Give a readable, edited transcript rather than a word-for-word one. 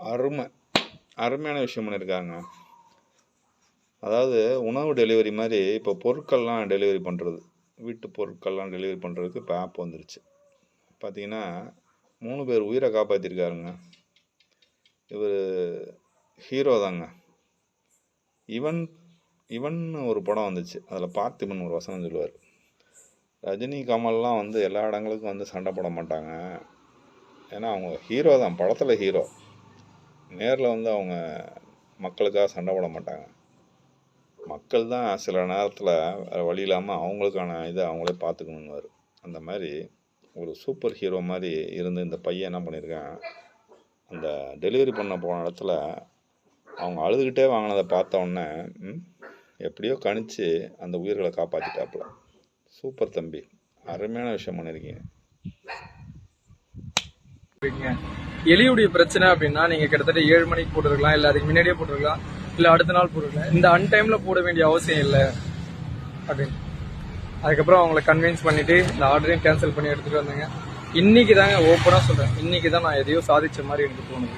அருமையான விஷயம் பண்ணியிருக்காங்க. அதாவது உணவு டெலிவரி மாதிரி இப்போ பொருட்கள்லாம் டெலிவரி பண்ணுறது, வீட்டு பொருட்கள்லாம் டெலிவரி பண்ணுறதுக்கு இப்போ ஆப் வந்துருச்சு. பார்த்தீங்கன்னா 3 பேர் உயிரை காப்பாற்றிருக்காருங்க. இவர் ஹீரோ தாங்க. இவன் ஒரு படம் வந்துச்சு, அதில் பார்த்திபன் ஒரு வசனம் சொல்லுவார், ரஜினி கமல்லாம் வந்து எல்லா இடங்களுக்கும் வந்து சண்டை போட மாட்டாங்க, ஏன்னா அவங்க ஹீரோ தான், படத்தில் ஹீரோ. நேரில் வந்து அவங்க மக்களுக்காக சண்டை போட மாட்டாங்க. மக்கள் தான் சில நேரத்தில் வேறு வழி இல்லாமல் அவங்களுக்கான இதை அவங்களே பார்த்துக்கணுங்குவார். அந்த மாதிரி ஒரு சூப்பர் ஹீரோ மாதிரி இருந்து இந்த பையன் என்ன பண்ணியிருக்கான், அந்த டெலிவரி பண்ண போன இடத்துல அவங்க அழுதுகிட்டே வாங்கினதை பார்த்த உடனே எப்படியோ கணிச்சு அந்த உயிர்களை காப்பாற்றிட்டாப்புல. சூப்பர் தம்பி, அருமையான விஷயம் பண்ணியிருக்கீங்க. எலியுடைய பிரச்சனை அப்படின்னா நீங்க கிட்டத்தட்ட 7 மணிக்கு போட்டுருக்கலாம், இல்லை அதுக்கு முன்னாடியே போட்டுருக்கலாம், இல்லை அடுத்த நாள் போட்டுருக்கலாம். இந்த அன்டைம்ல போட வேண்டிய அவசியம் இல்லை அப்படின்னு அதுக்கப்புறம் அவங்களை கன்வின்ஸ் பண்ணிட்டு இந்த ஆர்டரையும் கேன்சல் பண்ணி எடுத்துட்டு வந்தேங்க. இன்னைக்கு தாங்க ஓப்பனாக சொல்றேன், இன்னைக்கு தான் நான் எதையோ சாதிச்ச மாதிரி எனக்கு தோணுது.